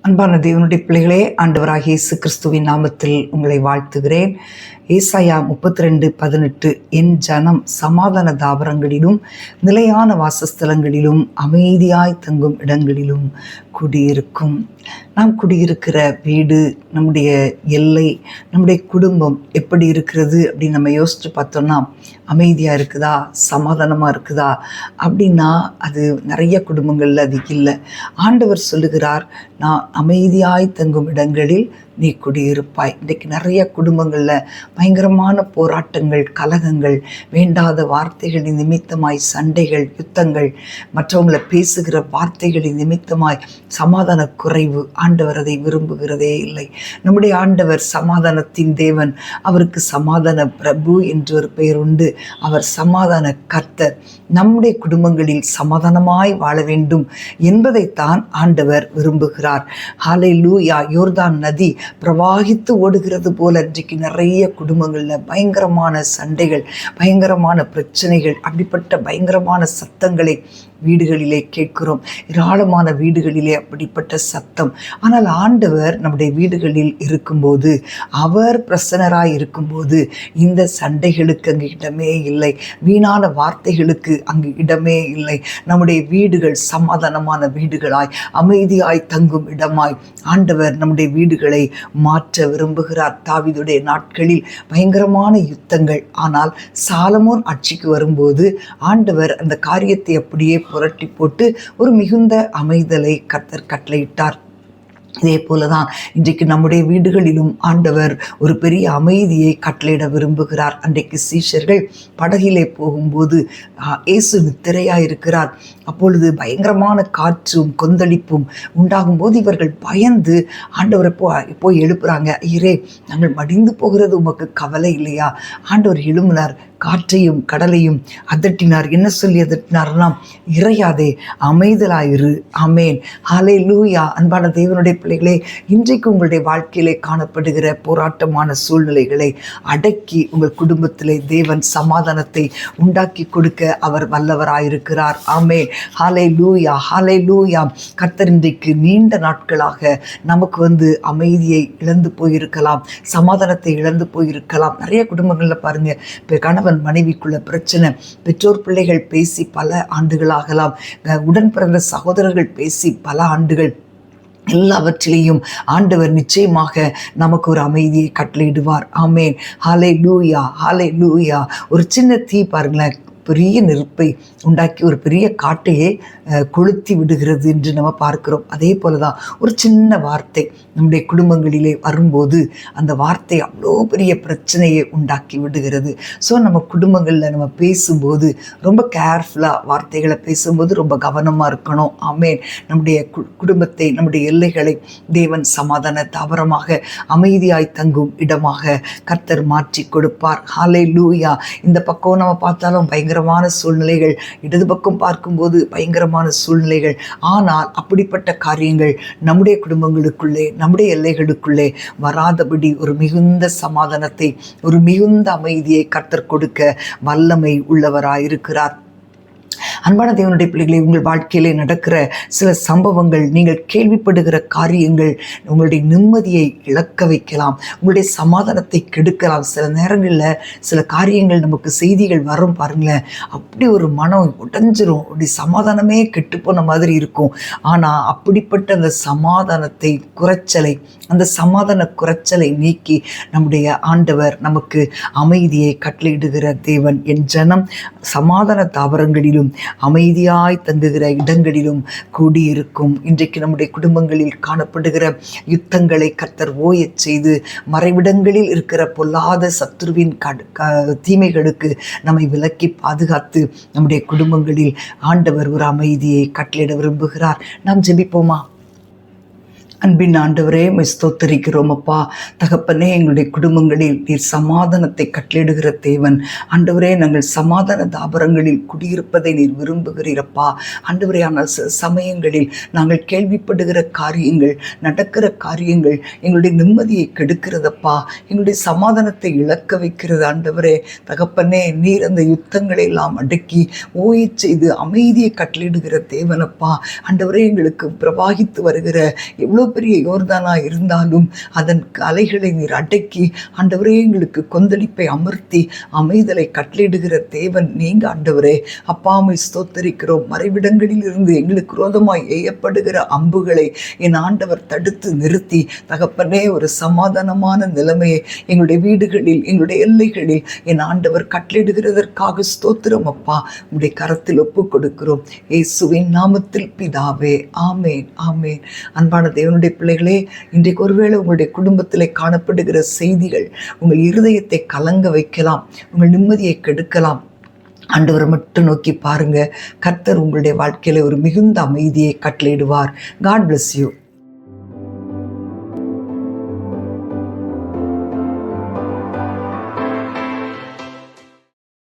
அன்பான தேவனுடைய பிள்ளைகளே, ஆண்டவராகிய இயேசு கிறிஸ்துவின் நாமத்தில் உங்களை வாழ்த்துகிறேன். ஏசாயா 32:18 என் ஜனம் சமாதான தாவரங்களிலும் நிலையான வாசஸ்தலங்களிலும் அமைதியாய் தங்கும் இடங்களிலும் குடியிருக்கும். நாம் குடியிருக்கிற வீடு, நம்முடைய எல்லை, நம்முடைய குடும்பம் எப்படி இருக்கிறது அப்படின்னு நம்ம யோசித்து பார்த்தோம்னா, அமைதியாக இருக்குதா, சமாதானமாக இருக்குதா அப்படின்னா அது நிறைய குடும்பங்களில் அது இல்லை. ஆண்டவர் சொல்லுகிறார், நான் அமைதியாய் தங்கும் இடங்களில் நீ குடியிருப்பாய். இன்றைக்கு நிறைய குடும்பங்களில் பயங்கரமான போராட்டங்கள், கலகங்கள், வேண்டாத வார்த்தைகளின் நிமித்தமாய் சண்டைகள், யுத்தங்கள், மற்றவங்களை பேசுகிற வார்த்தைகளின் நிமித்தமாய் சமாதான குறைவு. ஆண்டவர் அதை விரும்புகிறதே இல்லை. நம்முடைய ஆண்டவர் சமாதானத்தின் தேவன். அவருக்கு சமாதான பிரபு என்று ஒரு பெயர் உண்டு. அவர் சமாதான கர்த்தர். நம்முடைய குடும்பங்களில் சமாதானமாய் வாழ வேண்டும் என்பதைத்தான் ஆண்டவர் விரும்புகிறார். ஹல்லேலூயா. யோர்தான் நதி பிரவாகித்து ஓடுகிறது போல இன்றைக்கு நிறைய குடும்பங்களில் பயங்கரமான சண்டைகள், பயங்கரமான பிரச்சனைகள், அப்படிப்பட்ட பயங்கரமான சத்தங்களை வீடுகளிலே கேட்கிறோம். ஏராளமான வீடுகளிலே அப்படிப்பட்ட சத்தம். ஆனால் ஆண்டவர் நம்முடைய வீடுகளில் இருக்கும்போது, அவர் பிரசன்னராய் இருக்கும்போது இந்த சண்டைகளுக்கு அங்கு இடமே இல்லை. வீணான வார்த்தைகளுக்கு அங்கு இடமே இல்லை. நம்முடைய வீடுகள் சமாதானமான வீடுகளாய், அமைதியாய் தங்கும் இடமாய் ஆண்டவர் நம்முடைய வீடுகளை மாற்ற விரும்புகிறார். தாவீதுடைய நாட்களில் பயங்கரமான யுத்தங்கள். ஆனால் சாலமோன் ஆட்சிக்கு வரும்போது ஆண்டவர் அந்த காரியத்தை அப்படியே புரட்டி போட்டு ஒரு மிகுந்த அமைதலை கர்த்தர் கட்டளையிட்டார். இதே போலதான் இன்றைக்கு நம்முடைய வீடுகளிலும் ஆண்டவர் ஒரு பெரிய அமைதியை கட்டளையிட விரும்புகிறார். அன்றைக்கு சீஷர்கள் படகிலே போகும்போது இயேசு நித்திரையாயிருக்கிறார். அப்பொழுது பயங்கரமான காற்றும் கொந்தளிப்பும் உண்டாகும் போது இவர்கள் பயந்து ஆண்டவரை போய் எழுப்புறாங்க. ஐயரே, நாங்கள் மடிந்து போகிறது உமக்கு கவலை இல்லையா? ஆண்டவர் எழும்பினார், காற்றையும் கடலையும் அதட்டினார். என்ன சொல்லி அதட்டினார்னா, இறையாதே, அமைதலாயிரு. ஆமேன். ஹல்லேலூயா. அன்பான தேவனுடைய பிள்ளைகளே, இன்றைக்கு உங்களுடைய வாழ்க்கையிலே காணப்படுகிற போராட்டமான சூழ்நிலைகளை அடக்கி உங்கள் குடும்பத்திலே தேவன் சமாதானத்தை உண்டாக்கி கொடுக்க அவர் வல்லவராயிருக்கிறார். ஆமேன். ஹல்லேலூயா, ஹல்லேலூயா. கர்த்தர் இன்றைக்கு நீண்ட நாட்களாக நமக்கு அமைதியை இழந்து போயிருக்கலாம், சமாதானத்தை இழந்து போயிருக்கலாம். நிறைய குடும்பங்களில் பாருங்க, இப்போ கணவன் மனைவிக்குள்ள பிரச்சனை, பெற்றோர் பிள்ளைகள் பேசி பல ஆண்டுகளாகலாம், உடன் பிறந்த சகோதரர்கள் பேசி பல ஆண்டுகள். எல்லாவற்றிலையும் ஆண்டவர் நிச்சயமாக நமக்கு ஒரு அமைதியை கட்டளையிடுவார். ஆமேன். ஹல்லேலூயா, ஹல்லேலூயா. ஒரு சின்ன தீ பாருங்களேன், பெரிய நெருப்பை உண்டாக்கி ஒரு பெரிய காட்டையே கொளுத்தி விடுகிறது என்று நம்ம பார்க்கிறோம். அதே போல தான் ஒரு சின்ன வார்த்தை நம்முடைய குடும்பங்களிலே வரும்போது அந்த வார்த்தை அவ்வளோ பெரிய பிரச்சனையை உண்டாக்கி விடுகிறது. ஸோ நம்ம குடும்பங்களில் நம்ம பேசும்போது ரொம்ப கேர்ஃபுல்லாக வார்த்தைகளை பேசும்போது ரொம்ப கவனமாக இருக்கணும். ஆமேன். நம்முடைய குடும்பத்தை, நம்முடைய எல்லைகளை தேவன் சமாதான தாவரமாக, அமைதியாய் தங்கும் இடமாக கர்த்தர் மாற்றி கொடுப்பார். ஹல்லேலூயா. இந்த பக்கம் நம்ம பார்த்தாலும் பயங்கரமான சூழ்நிலைகள், இடது பக்கம் பார்க்கும்போது பயங்கரமான சூழ்நிலைகள். ஆனால் அப்படிப்பட்ட காரியங்கள் நம்முடைய குடும்பங்களுக்குள்ளே, நம்முடைய எல்லைகளுக்குள்ளே வராதபடி ஒரு மிகுந்த சமாதானத்தை, ஒரு மிகுந்த அமைதியை கர்த்தர் கொடுக்க வல்லமை உள்ளவராயிருக்கிறார். அன்பான தேவனுடைய பிள்ளைகளை, உங்கள் வாழ்க்கையிலே நடக்கிற சில சம்பவங்கள், நீங்கள் கேள்விப்படுகிற காரியங்கள் உங்களுடைய நிம்மதியை இழக்க வைக்கலாம், உங்களுடைய சமாதானத்தை கெடுக்கலாம். சில நேரங்களில் சில காரியங்கள் நமக்கு செய்திகள் வரும் பாருங்களேன், அப்படி ஒரு மனம் உடைஞ்சிரும், அப்படி சமாதானமே கெட்டுப்போன மாதிரி இருக்கும். ஆனால் அப்படிப்பட்ட அந்த சமாதானத்தை குறைச்சலை, அந்த சமாதான குறைச்சலை நீக்கி நம்முடைய ஆண்டவர் நமக்கு அமைதியை கட்டளையிடுகிற தேவன். என் ஜனம் சமாதான தாவரங்களிலும் அமைதியாய் தங்குகிற இடங்களிலும் கூடியிருக்கும். இன்றைக்கு நம்முடைய குடும்பங்களில் காணப்படுகிற யுத்தங்களை கர்த்தர் ஓயச் செய்து, மறைவிடங்களில் இருக்கிற பொல்லாத சத்துருவின் தீமைகளுக்கு நம்மை விலக்கி பாதுகாத்து நம்முடைய குடும்பங்களில் ஆண்டவர் ஒரு அமைதியை கட்டளையிட விரும்புகிறார். நாம் ஜெபிப்போமா? அன்பின் ஆண்டவரே, ஸ்தோத்தரிக்கிறோம் அப்பா. தகப்பனே, எங்களுடைய குடும்பங்களில் நீர் சமாதானத்தை கட்டளையிடுகிற தேவன். ஆண்டவரே, நாங்கள் சமாதான தாபரங்களில் குடியிருப்பதை நீர் விரும்புகிறீரப்பா. ஆண்டவரே, ஆனால் சில சமயங்களில் நாங்கள் கேள்விப்படுகிற காரியங்கள், நடக்கிற காரியங்கள் எங்களுடைய நிம்மதியை கெடுக்கிறதப்பா, எங்களுடைய சமாதானத்தை இழக்க வைக்கிறது. ஆண்டவரே தகப்பனே, நீர் அந்த யுத்தங்களை எல்லாம் அடக்கி ஓயச் செய்து அமைதியை கட்டளையிடுகிற தேவனப்பா. ஆண்டவரே, எங்களுக்கு பிரவாகித்து வருகிற எவ்வளோ பெரிய யோர்தானா இருந்தாலும் அதன் அலைகளை நீர் அடக்கி ஆண்டவரே எங்களுக்கு கொந்தளிப்பை அமர்த்தி அமைதலை கட்டளையிடுகிற தேவன் நீங்க ஆண்டவரே. அப்பாமை ஸ்தோத்தரிக்கிறோம். மறைவிடங்களில் இருந்து எங்களுக்கு விரோதமாய் எய்யப்படுகிற அம்புகளை என் ஆண்டவர் தடுத்து நிறுத்தி தகப்பனே ஒரு சமாதானமான நிலைமையை எங்களுடைய வீடுகளில் எங்களுடைய எல்லைகளில் என் ஆண்டவர் கட்டளிடுகிறதற்காக ஸ்தோத்திரம் அப்பா. உங்களுடைய கரத்தில் ஒப்புக் கொடுக்கிறோம் இயேசுவின் நாமத்தில் பிதாவே. ஆமேன், ஆமேன். அன்பான தேவனுடைய பிள்ளைகளே, இன்றைக்கு ஒருவேளை உங்களுடைய குடும்பத்தில் காணப்படுகிற செய்திகள் உங்கள் இருதயத்தை கலங்க வைக்கலாம், உங்கள் நிம்மதியை கெடுக்கலாம். ஆண்டவரை மட்டும் நோக்கி பாருங்க. கர்த்தர் உங்களுடைய வாழ்க்கையில ஒரு மிகுந்த அமைதியை கட்டளையிடுவார். God bless you.